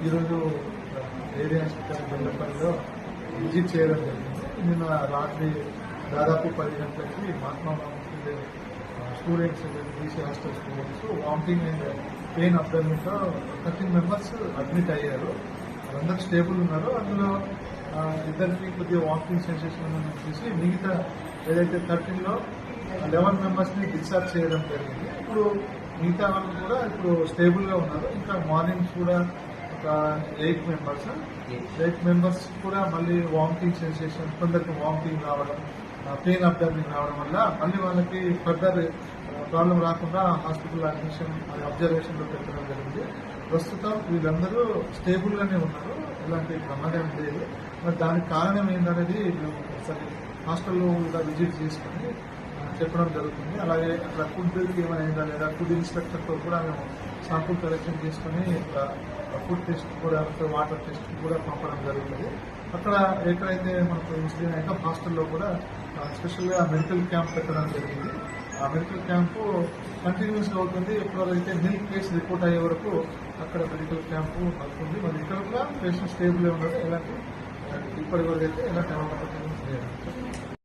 ఈరోజు area hospital బెల్లపల్లిలో visit చేయడం జరిగింది. నిన్న రాత్రి దాదాపు 10 గంటలకి Mahatma Gandhi students BC hostel students vomiting and pain అబ్డమిన్తో 13 మెంబర్స్ అడ్మిట్ అయ్యారు. వాళ్ళందరూ స్టేబుల్ ఉన్నారు. అందులో ఇద్దరికి కొద్దిగా వామిటింగ్ సెన్సేషన్ చూసి మిగతా ఏదైతే 13లో 11 మెంబర్స్ని డిశ్చార్జ్ చేయడం జరిగింది. ఇప్పుడు మిగతా వాళ్ళు కూడా ఇప్పుడు స్టేబుల్గా ఉన్నారు. ఇంకా మార్నింగ్ కూడా ఒక 8 మెంబర్స్ కూడా మళ్ళీ వామిటింగ్ సెన్సేషన్, కొందరికి వామిటింగ్ రావడం, పెయిన్ అబ్డమిన్ రావడం వల్ల మళ్ళీ వాళ్ళకి ఫర్దర్ ప్రాబ్లం రాకుండా హాస్పిటల్ అడ్మిషన్ అబ్జర్వేషన్లో పెట్టడం జరిగింది. ప్రస్తుతం వీళ్ళందరూ స్టేబుల్గానే ఉన్నారు, ఎలాంటి ప్రమాదం లేదు. మరి దానికి కారణం ఏంటనేది మేము ఒకసారి హాస్టల్లో కూడా విజిట్ చేసుకుని చెప్పడం జరుగుతుంది. అలాగే అక్కడ ఫుడ్కి ఏమైనా లేదా ఫుడ్ ఇన్స్పెక్టర్తో కూడా మేము శాంపుల్ కలెక్షన్ చేసుకుని ఫుడ్ టెస్ట్ కూడా వాటర్ టెస్ట్ కూడా పంపడం జరుగుతుంది. అక్కడ ఎక్కడైతే మనకు ఇన్సిడెంట్ అయితే హాస్టల్లో కూడా స్పెషల్గా మెడికల్ క్యాంప్ పెట్టడం జరిగింది. ఆ మెడికల్ క్యాంపు కంటిన్యూస్గా అవుతుంది. ఎప్పుడైతే మిల్క్ కేసు రిపోర్ట్ అయ్యే వరకు అక్కడ మెడికల్ క్యాంపు అవుతుంది. మరి ఇక్కడ కూడా పేషెంట్ స్టేబుల్గా ఉన్నారు. ఇప్పటి వరకు అయితే ఎలాంటి అవకాశం లేదు.